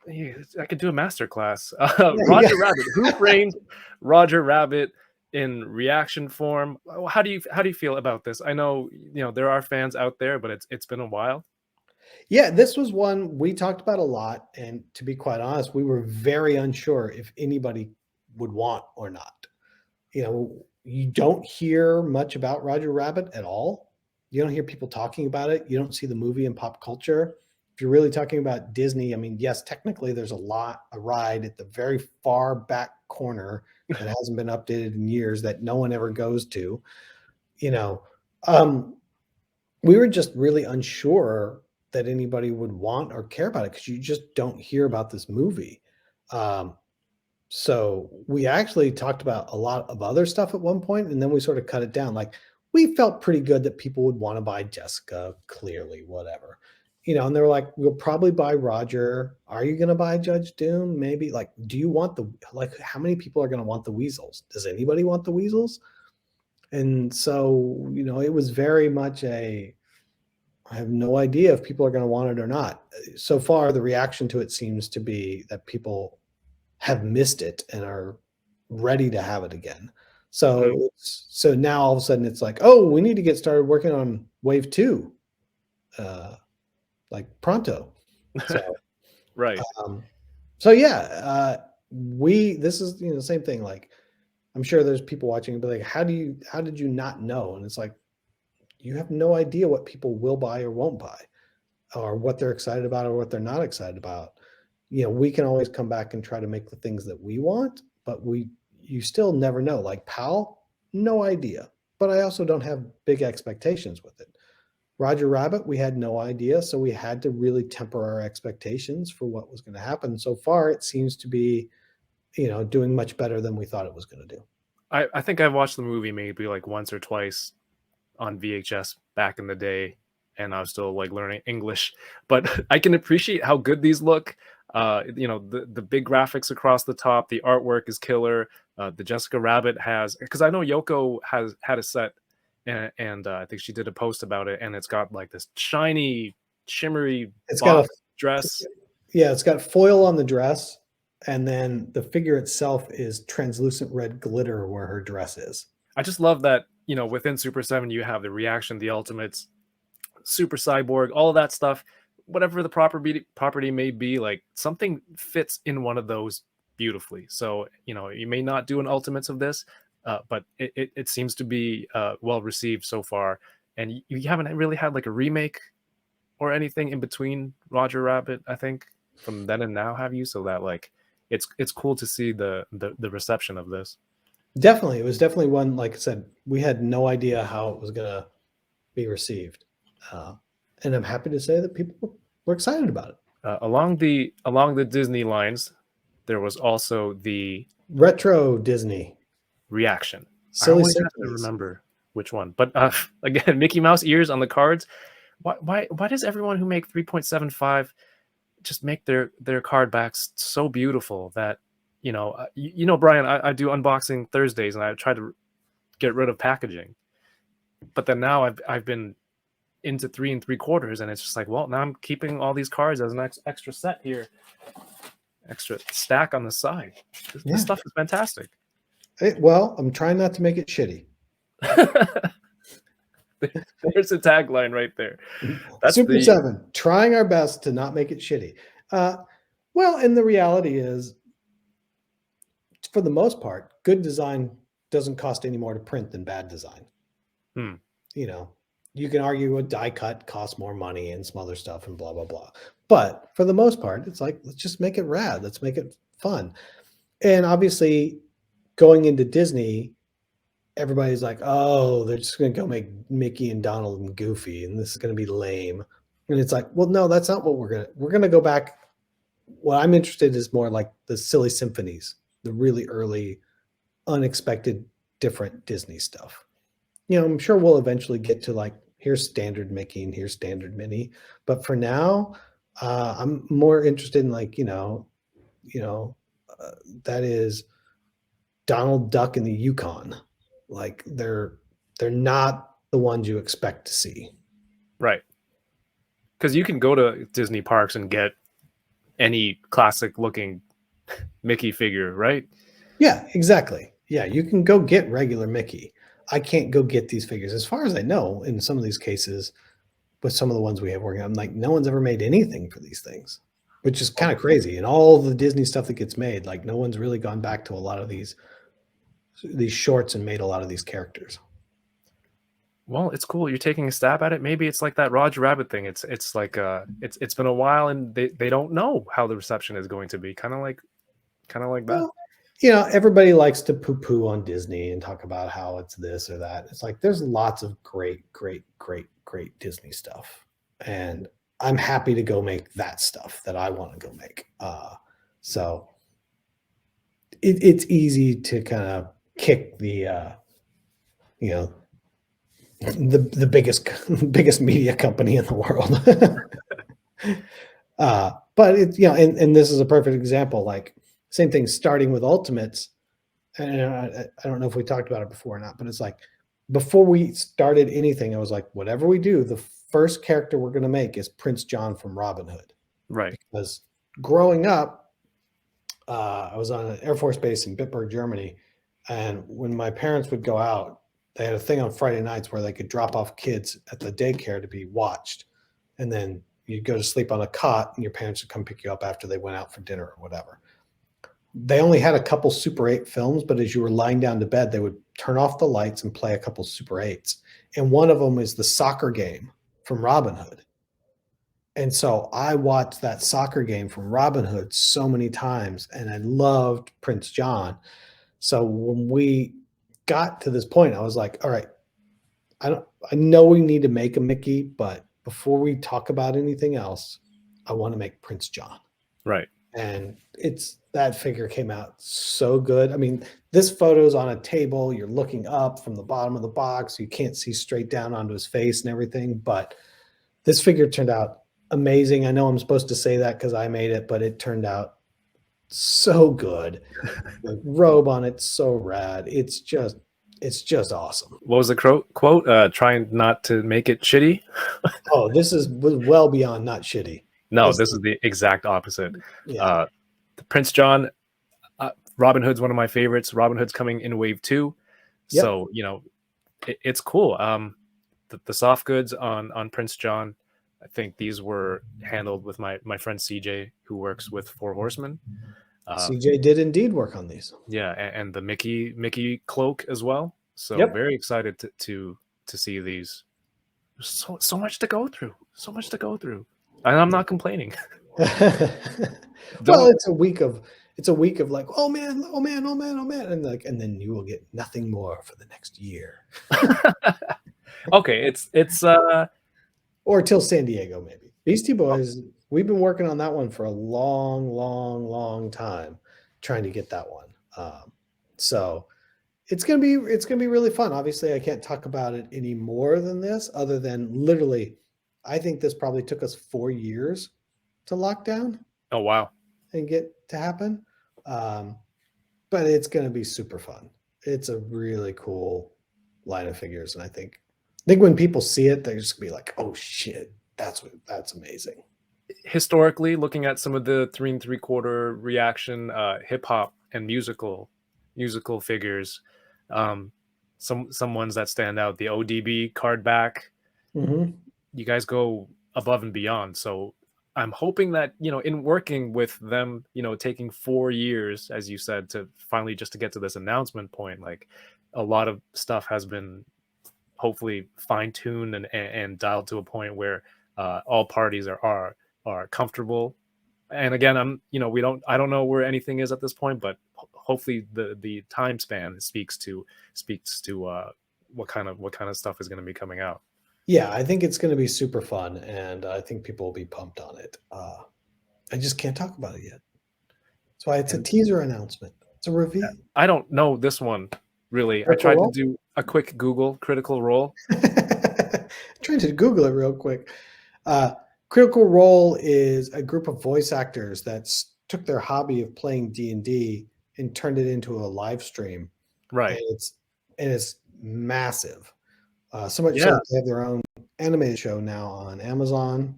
Yeah, I could do a master class. Roger Rabbit. Who framed Roger Rabbit in reaction form? How do you feel about this? I know, there are fans out there, but it's been a while. Yeah, this was one we talked about a lot. And to be quite honest, we were very unsure if anybody would want or not. You don't hear much about Roger Rabbit at all. You don't hear people talking about it. You don't see the movie in pop culture. If you're really talking about Disney, I mean, yes, technically there's a ride at the very far back corner that hasn't been updated in years that no one ever goes to. We were just really unsure that anybody would want or care about it because you just don't hear about this movie. So we actually talked about a lot of other stuff at one point, and then we sort of cut it down. Like we felt pretty good that people would want to buy Jessica, clearly, whatever. And they were like, we'll probably buy Roger. Are you going to buy Judge Doom? Maybe. Like, do you want how many people are going to want the Weasels? Does anybody want the Weasels? And so, it was very much I have no idea if people are going to want it or not. So far, the reaction to it seems to be that people have missed it and are ready to have it again. So, so now all of a sudden it's like, oh, we need to get started working on wave 2, like pronto. So, right. So yeah, this is, the same thing. Like, I'm sure there's people watching and be like, how did you not know? And it's like, you have no idea what people will buy or won't buy. or what they're excited about or what they're not excited about. You know, we can always come back and try to make the things that we want, but you still never know. Like Powell, no idea. But I also don't have big expectations with it. Roger Rabbit, we had no idea, so we had to really temper our expectations for what was going to happen. So far, it seems to be, you know, doing much better than we thought it was going to do. I think I've watched the movie maybe like once or twice on VHS back in the day, and I was still like learning English, but I can appreciate how good these look. You know, the big graphics across the top, the artwork is killer. The Jessica Rabbit has, because I know Yoko has had a set, and I think she did a post about it, and it's got like this shiny, shimmery It's got a dress. Yeah, it's got foil on the dress, and then the figure itself is translucent red glitter where her dress is. I just love that, you know, within Super 7, you have the Reaction, the Ultimates, Super Cyborg, all of that stuff. Whatever the property may be, like something fits in one of those beautifully. So, you know, you may not do an Ultimates of this, but it seems to be well received so far. And you haven't really had like a remake or anything in between Roger Rabbit, I think, from then and now, have you? So that like it's cool to see the reception of this. Definitely. It was definitely one, like I said, we had no idea how it was going to be received. And I'm happy to say that people were excited about it. Along the Disney lines, there was also the Retro Disney. Reaction. Silly I always have to Simpsons. remember which one. But again, Mickey Mouse ears on the cards. Why does everyone who make 3.75 just make their card backs so beautiful that, you know, you know, Brian, I do unboxing Thursdays and I try to get rid of packaging. But then now I've been into 3 3/4, and it's just like, well, now I'm keeping all these cards as an extra set here, extra stack on the side. This stuff is fantastic. Well, I'm trying not to make it shitty. There's a tagline right there. That's Super 7, trying our best to not make it shitty. Well, and the reality is, for the most part, good design doesn't cost any more to print than bad design. You know, you can argue a die cut costs more money and some other stuff and blah, blah, blah. But for the most part, it's like, let's just make it rad. Let's make it fun. And obviously, going into Disney, everybody's like, oh, they're just going to go make Mickey and Donald and Goofy, and this is going to be lame. And it's like, well, no, that's not what we're going to go back. What I'm interested in is more like the silly symphonies, the really early, unexpected, different Disney stuff. You know, I'm sure we'll eventually get to like, here's standard Mickey and here's standard Minnie. But for now, I'm more interested in like, that is Donald Duck and the Yukon. Like they're not the ones you expect to see. Right. Because you can go to Disney parks and get any classic looking Mickey figure, right? Yeah, exactly. Yeah, you can go get regular Mickey. I can't go get these figures. As far as I know, in some of these cases, with some of the ones we have working, I'm like, no one's ever made anything for these things, which is kind of crazy. And all the Disney stuff that gets made, like no one's really gone back to a lot of these shorts and made a lot of these characters. Well, it's cool. You're taking a stab at it. Maybe it's like that Roger Rabbit thing. It's like it's been a while and they don't know how the reception is going to be. Kind of like that. Well, you know, everybody likes to poo-poo on Disney and talk about how it's this or that. It's like there's lots of great Disney stuff. And I'm happy to go make that stuff that I want to go make. So it's easy to kind of kick the the biggest media company in the world. But it's, you know, and this is a perfect example. Like same thing, starting with Ultimates. And I don't know if we talked about it before or not, but it's like before we started anything, I was like, whatever we do, the first character we're going to make is Prince John from Robin Hood. Right. Because growing up, I was on an Air Force base in Bitburg, Germany. And when my parents would go out, they had a thing on Friday nights where they could drop off kids at the daycare to be watched. And then you'd go to sleep on a cot and your parents would come pick you up after they went out for dinner or whatever. They only had a couple Super 8 films, but as you were lying down to bed, they would turn off the lights and play a couple Super 8s. And one of them is the soccer game from Robin Hood. And so I watched that soccer game from Robin Hood so many times, and I loved Prince John. So when we got to this point, I was like, all right, I know we need to make a Mickey, but before we talk about anything else, I want to make Prince John. Right. And that figure came out so good. I mean, this photo's on a table. You're looking up from the bottom of the box. You can't see straight down onto his face and everything, but this figure turned out amazing. I know I'm supposed to say that because I made it, but it turned out so good. The robe on it's so rad. It's just awesome. What was the quote? Trying not to make it shitty. Oh, this was well beyond not shitty. No, this is the exact opposite. Yeah. Prince John, Robin Hood's one of my favorites. Robin Hood's coming in wave 2. Yep. So, it's cool. The soft goods on Prince John, I think these were handled with my friend CJ, who works with Four Horsemen. CJ did indeed work on these. Yeah, and the Mickey cloak as well. So very excited to see these. So much to go through. So much to go through. And I'm not complaining. Well, it's a week of like, oh man, and then you will get nothing more for the next year. Okay, it's or till San Diego, maybe. Beastie Boys, we've been working on that one for a long time, trying to get that one. So it's gonna be really fun. Obviously, I can't talk about it any more than this, other than literally, I think this probably took us 4 years to lock down. Oh wow. And get to happen. But it's going to be super fun. It's a really cool line of figures. And I think when people see it, they're just gonna be like, oh shit, that's amazing. Historically, looking at some of the 3 3/4 reaction hip hop and musical figures, some ones that stand out, the ODB card back, you guys go above and beyond. So I'm hoping that, in working with them, taking 4 years, as you said, to finally just to get to this announcement point, like a lot of stuff has been hopefully fine-tuned and dialed to a point where all parties are comfortable. And again, I don't know where anything is at this point, but hopefully the time span speaks to what kind of stuff is going to be coming out. Yeah, I think it's going to be super fun, and I think people will be pumped on it. I just can't talk about it yet. That's why it's a teaser announcement. It's a reveal. I don't know this one, really. Critical I tried Role? to do a quick Google, Critical Role. Trying to Google it real quick. Critical Role is a group of voice actors that took their hobby of playing D&D and turned it into a live stream. Right. And it's massive. So much so they have their own animated show now on Amazon.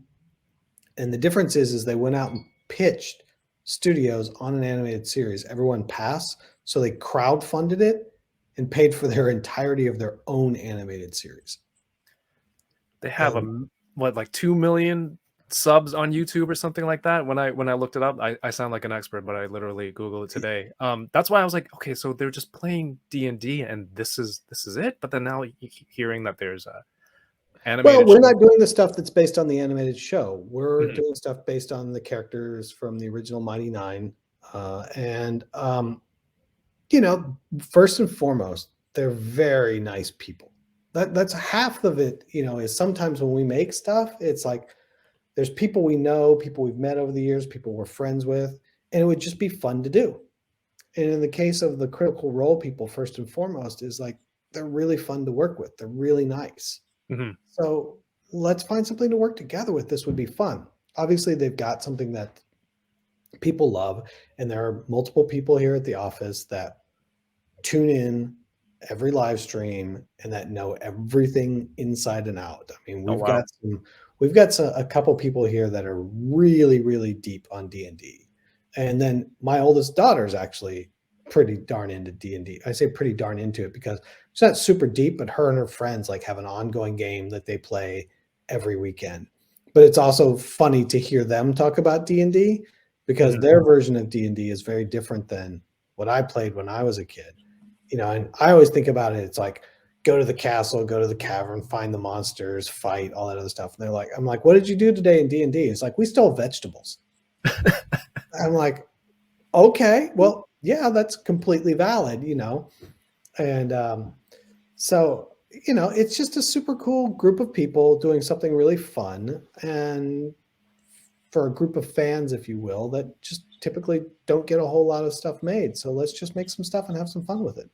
And the difference is they went out and pitched studios on an animated series. Everyone passed. So they crowdfunded it and paid for their entirety of their own animated series. They have like 2 million subs on YouTube or something like that. When I looked it up, I sound like an expert, but I literally Googled it today. That's why I was like, okay, so they're just playing D&D and this is it. But then now hearing that there's a animated well, we're show. not doing the stuff that's based on the animated show. We're doing stuff based on the characters from the original Mighty Nine. First and foremost, they're very nice people. That's half of it, is sometimes when we make stuff, it's like there's people we know, people we've met over the years, people we're friends with, and it would just be fun to do. And in the case of the Critical Role people, first and foremost, is like they're really fun to work with. They're really nice. So let's find something to work together with. This would be fun. Obviously, they've got something that people love, and there are multiple people here at the office that tune in every live stream and that know everything inside and out. I mean, we've got a couple people here that are really, really deep on D&D. And then my oldest daughter is actually pretty darn into D&D. I say pretty darn into it because it's not super deep, but her and her friends like have an ongoing game that they play every weekend. But it's also funny to hear them talk about D&D because their version of D&D is very different than what I played when I was a kid. And I always think about it. It's like, go to the castle, go to the cavern, find the monsters, fight, all that other stuff. And they're like, I'm like, what did you do today in D&D? It's like, we stole vegetables. I'm like, okay, well, yeah, that's completely valid, you know? And so, you know, it's just a super cool group of people doing something really fun. And for a group of fans, if you will, that just typically don't get a whole lot of stuff made. So let's just make some stuff and have some fun with it.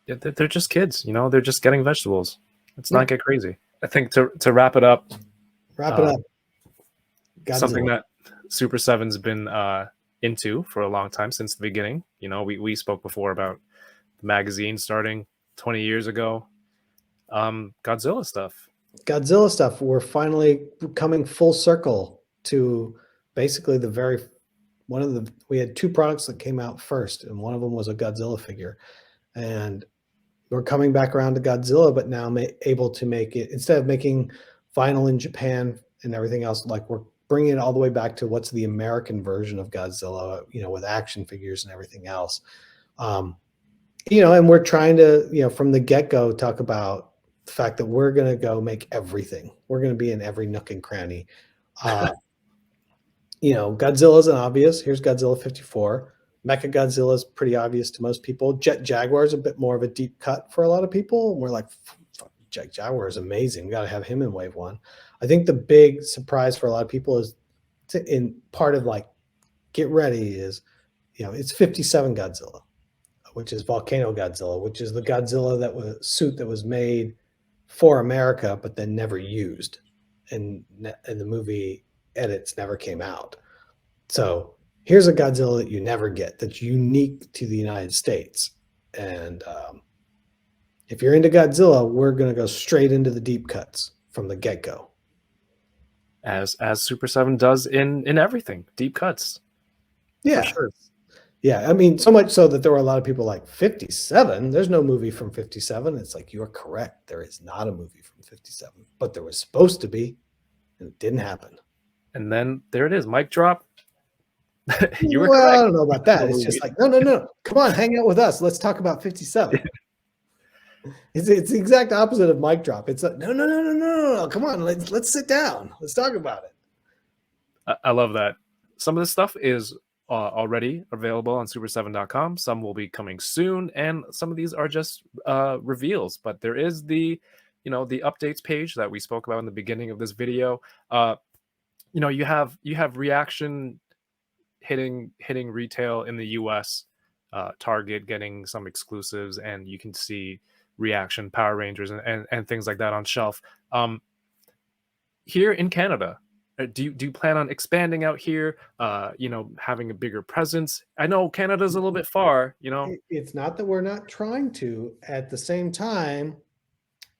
Yeah, they're just kids, you know, they're just getting vegetables. Let's Yeah. not get crazy. I think to wrap it up, Wrap it up. something Godzilla. that Super 7's been into for a long time, since the beginning. You know, we spoke before about the magazine starting 20 years ago. Godzilla stuff. Godzilla stuff. We're finally coming full circle to basically we had two products that came out first, and one of them was a Godzilla figure. And we're coming back around to Godzilla, but now able to make it, instead of making vinyl in Japan and everything else, like we're bringing it all the way back to what's the American version of Godzilla, you know, with action figures and everything else. You know, and we're trying to, you know, from the get-go talk about the fact that we're going to go make everything. We're going to be in every nook and cranny. You know, Godzilla's an obvious. Here's Godzilla 54. Mecha Godzilla is pretty obvious to most people. Jet Jaguar is a bit more of a deep cut for a lot of people. We're like, Jet Jaguar is amazing. We got to have him in wave one. I think the big surprise for a lot of people is in part of like, get ready is, you know, it's 57 Godzilla, which is Volcano Godzilla, which is the Godzilla suit that was made for America, but then never used. And the movie edits never came out. So here's a Godzilla that you never get, that's unique to the United States. And if you're into Godzilla, we're going to go straight into the deep cuts from the get-go. As Super 7 does in everything, deep cuts. Yeah, for sure. Yeah, I mean, so much so that there were a lot of people like 57. There's no movie from 57. It's like, you're correct. There is not a movie from 57, but there was supposed to be, and it didn't happen. And then there it is, mic drop. You were correct. I don't know about that. It's just like, no. Come on, hang out with us. Let's talk about 57. It's the exact opposite of mic drop. It's like, no. Come on, let's sit down. Let's talk about it. I love that. Some of this stuff is already available on super7.com. Some will be coming soon, and some of these are just reveals. But there is the updates page that we spoke about in the beginning of this video. You know, you have reaction hitting retail in the US, Target getting some exclusives, and you can see reaction Power Rangers and things like that on shelf. Here in Canada, do you plan on expanding out here, you know, having a bigger presence? I know Canada's a little bit far, you know. It's not that we're not trying to. At the same time,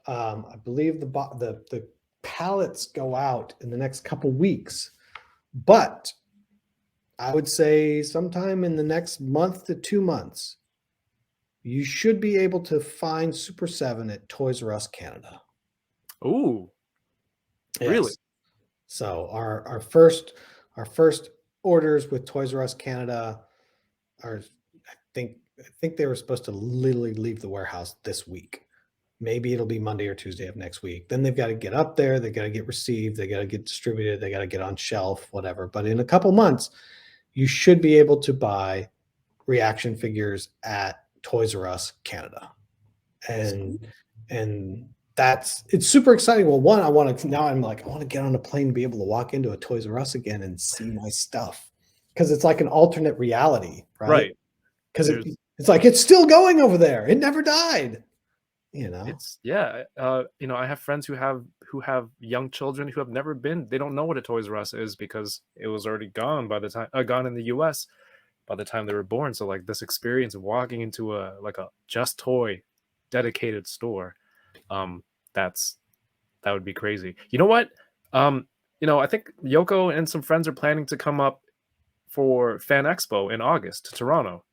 I believe the pallets go out in the next couple weeks, but I would say sometime in the next month to 2 months, you should be able to find Super 7 at Toys R Us Canada. Ooh, yes. Really? So our first orders with Toys R Us Canada are, I think they were supposed to literally leave the warehouse this week. Maybe it'll be Monday or Tuesday of next week. Then they've got to get up there. They got to get received. They got to get distributed. They got to get on shelf, whatever. But in a couple months, you should be able to buy reaction figures at Toys R Us Canada. And it's super exciting. Well, one, I want to get on a plane and be able to walk into a Toys R Us again and see my stuff. Because it's like an alternate reality, right? Because it's like, it's still going over there. It never died. You know, you know, I have friends who have young children who have never been. They don't know what a Toys R Us is because it was already gone by the time gone in the US by the time they were born. So like this experience of walking into a Just Toy dedicated store, that would be crazy. You know what? You know, I think Yoko and some friends are planning to come up for Fan Expo in August to Toronto.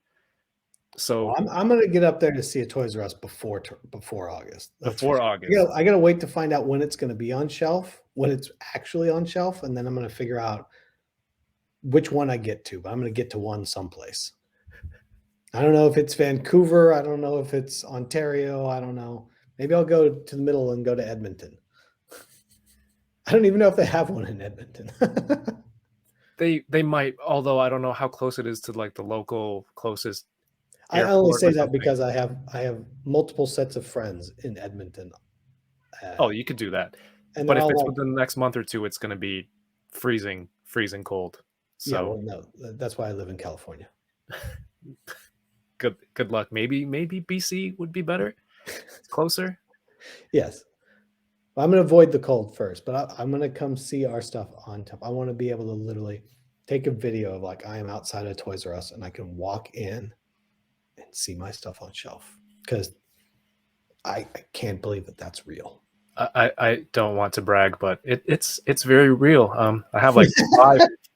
So I'm going to get up there to see a Toys R Us before August. August. I got to wait to find out when it's going to be on shelf, when it's actually on shelf, and then I'm going to figure out which one I get to. But I'm going to get to one someplace. I don't know if it's Vancouver. I don't know if it's Ontario. I don't know. Maybe I'll go to the middle and go to Edmonton. I don't even know if they have one in Edmonton. They might, although I don't know how close it is to like the local closest. I only airport say or that something. because I have multiple sets of friends in Edmonton. Oh, you could do that. And But they're if all it's like, within the next month or two, it's going to be freezing cold. yeah, So well, no, that's why I live in California. good luck. Maybe BC would be better. It's closer. Yes. I'm going to avoid the cold first, but I'm going to come see our stuff on top. I want to be able to literally take a video of like I am outside of Toys R Us and I can walk in and see my stuff on shelf because I can't believe that that's real. I don't want to brag, but it's very real. I have like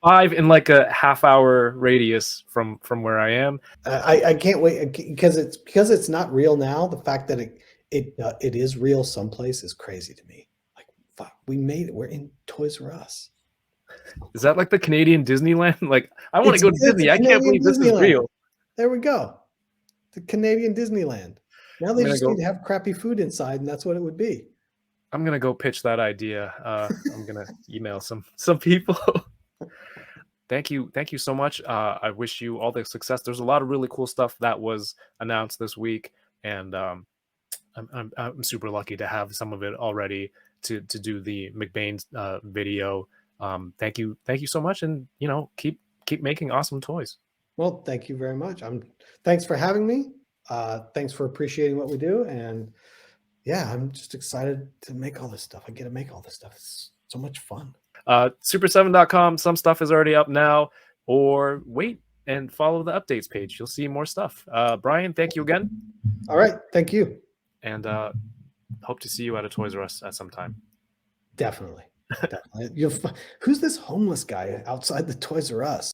five in like a half-hour radius from where I am. I can't wait because it's not real now. The fact that it is real someplace is crazy to me. Like, fuck, we made it. We're in Toys R Us. Is that like the Canadian Disneyland? Like, I want to go to It's Disney. I can't Canadian believe this is Disneyland. real. There we go. The Canadian Disneyland. Now they gonna just go- need to have crappy food inside, and that's what it would be. I'm gonna go pitch that idea. I'm gonna email some people. Thank you so much. I wish you all the success. There's a lot of really cool stuff that was announced this week, and I'm super lucky to have some of it already to do the McBain video. Thank you so much, and keep making awesome toys. Well, thank you very much. Thanks for having me. Thanks for appreciating what we do, and yeah, I'm just excited to make all this stuff. I get to make all this stuff. It's so much fun. Super7.com. Some stuff is already up now, or wait and follow the updates page. You'll see more stuff. Brian, thank you again. All right, thank you. And hope to see you at a Toys R Us at some time. Definitely. Definitely. Who's this homeless guy outside the Toys R Us?